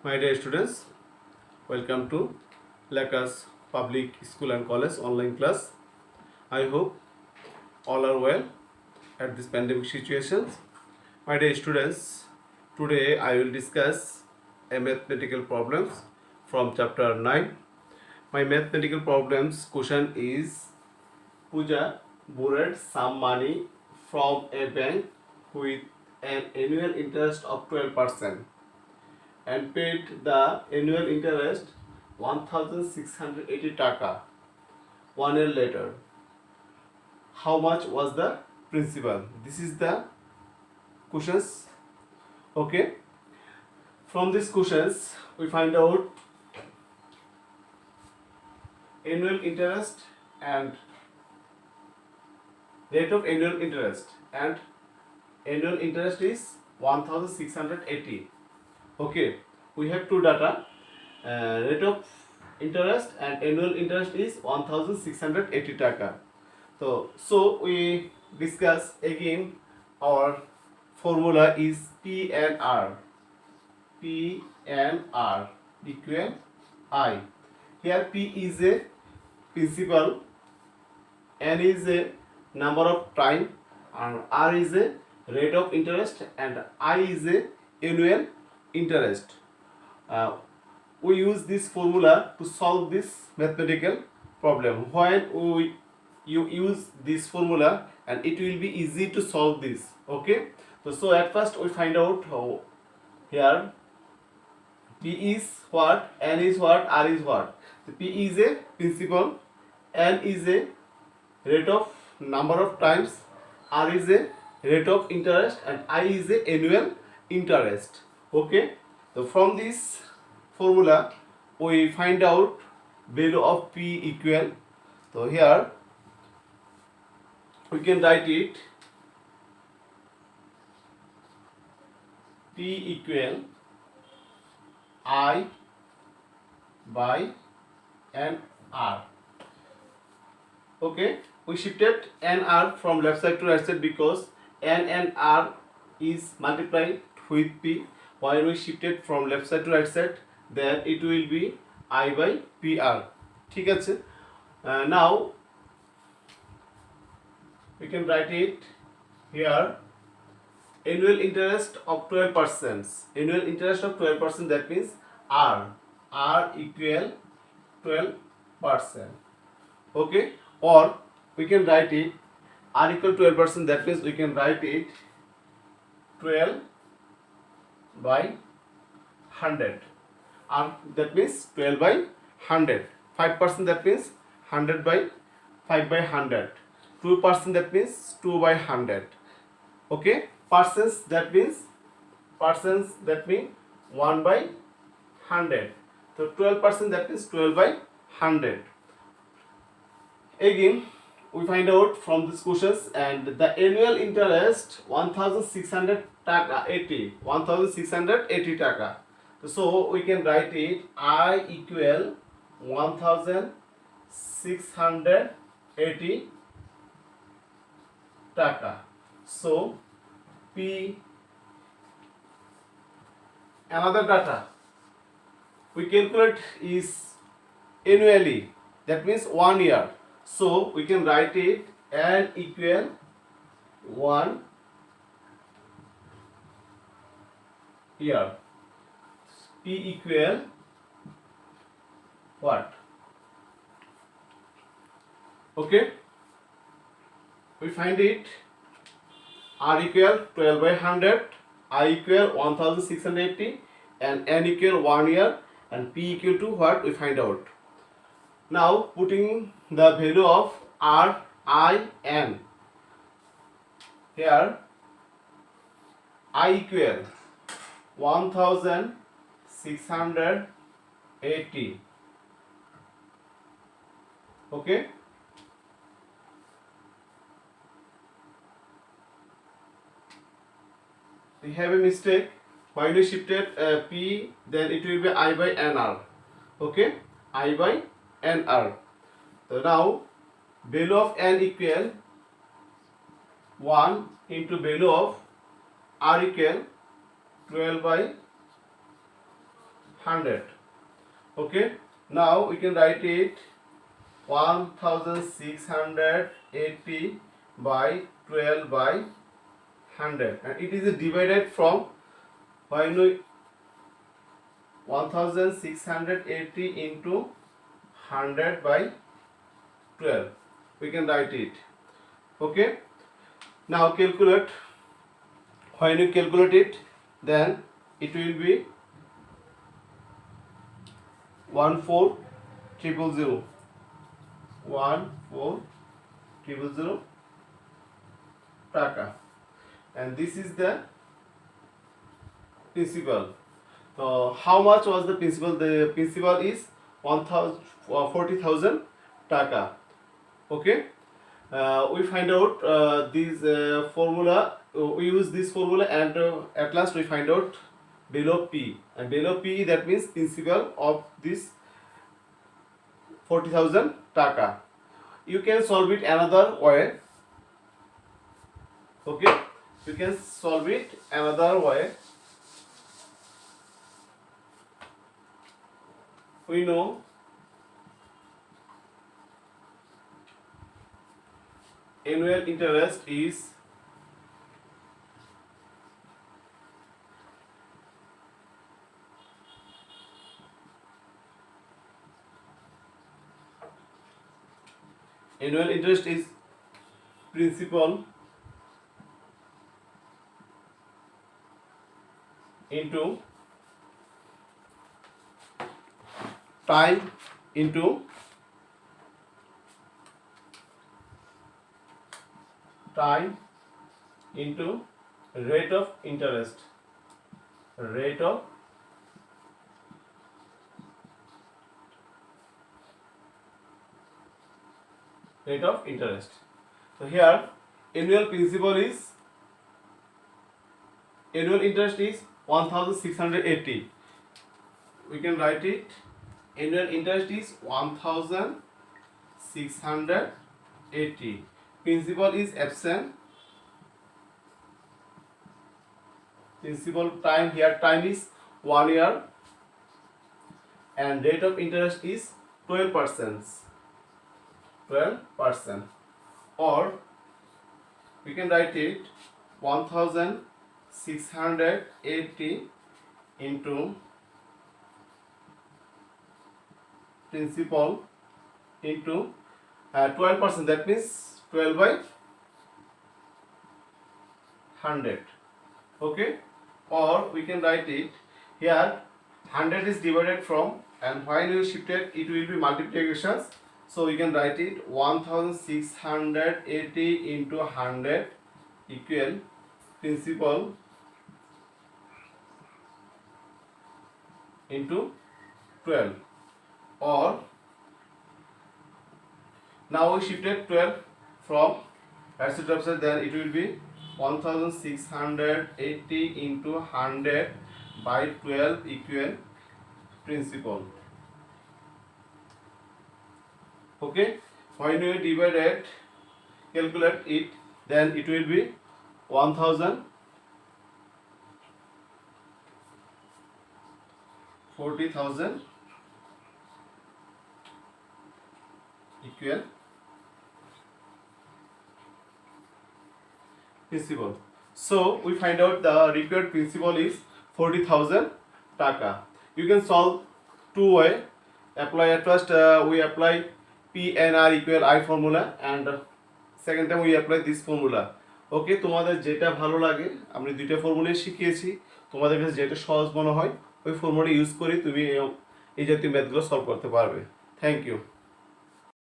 My dear students, welcome to Lakas Public School and College online class. I hope all are well at this pandemic situations. My dear students, today I will discuss a mathematical problems from chapter 9. My mathematical problems question is Pooja borrowed some money from a bank with an annual interest of 12% and paid the annual interest 1680 taka 1 year later. How much was the principal? This is the questions. Okay, from these questions we find out annual interest and rate of annual interest, and annual interest is 1680. Okay, we have two data, rate of interest and annual interest is 1680 taka. So we discuss again our formula is P and R. P and R equal I. Here P is a principal, N is a number of time, and R is a rate of interest, and I is a annual interest. Uh, we use this formula to solve this mathematical problem. When you use this formula, and it will be easy to solve this. Okay, so at first we find out how here P is what, N is what, R is what. So P is a principal, N is a rate of number of times, R is a rate of interest, and I is a annual interest. Okay, so from this formula we find out value of P equal. So here we can write it P equal I by N R. Okay, we shifted N R from left side to right side because N and R is multiplied with P. While we shifted from left side to right side, then it will be I by PR. ঠিক আছে, now we can write it here annual interest of 12%. Annual interest of 12%, that means R equal 12%. Okay, or we can write it R equal 12%, that means we can write it 12 by 100. That means 12 by 100. 5%, that means 100 by 5 by 100. 2%, that means 2 by 100. Okay, percents, that means 1 by 100. So 12%, that means 12 by 100. Again we find out from these questions, and the annual interest 1680 taka. So we can write it I equal 1680 taka. So P, another data we calculate is annually, that means 1 year. So we can write it N equal 1 year. P equal what? Okay, we find it R equal 12 by 100, I equal 1680, and N equal 1 year, and P equal to what? We find out. Now putting the value of R, I, N. Here I equal 1680. Okay, we have a mistake. When we shifted P, then it will be I by NR. Okay, I by NR. So now value of N equal 1 into value of R equal 12 by 100. Okay, now we can write it 1680 by 12 by 100, and it is divided from, when we 1680 into 100 by 12, we can write it. Okay, now calculate. When you calculate it, then it will be 14000 টাকা, and this is the principal. So how much was the principal? The principal is 40,000 taka. Okay, we find out this formula. We use this formula, and at last we find out below P, and below P, that means principal of this 40,000 taka. You can solve it another way. Okay, you can solve it another way. We know annual interest is principal into time into rate of interest. Rate of interest. So here annual interest is 1680. We can write it, annual interest is 1680. Principal is absent. Principal time, here time is 1 year, and rate of interest is 12%. Or we can write it 1680 into principal into 12%, that means 12 by 100. Okay, or we can write it here, 100 is divided from, and when you shifted it will be multiplications, so we can write it 1680 into 100 equal principal into 12. Or now we shifted 12 from etc., then it will be 1680 into 100 by 12 equal principal. Okay, when we calculate it, then it will be 40,000 equal principal. So we find out the required principal is 40,000 taka. You can solve two way. Apply at first we apply PNR equal I formula, and second time we apply this formula. ওকে, তোমাদের যেটা ভালো লাগে, আমি দুইটা ফর্মুলাই শিখিয়েছি, তোমাদের কাছে যেটা সহজ মনে হয় ওই ফর্মুলা ইউজ করে তুমি এই জাতীয় ম্যাথগুলো সলভ করতে পারবে। Thank you.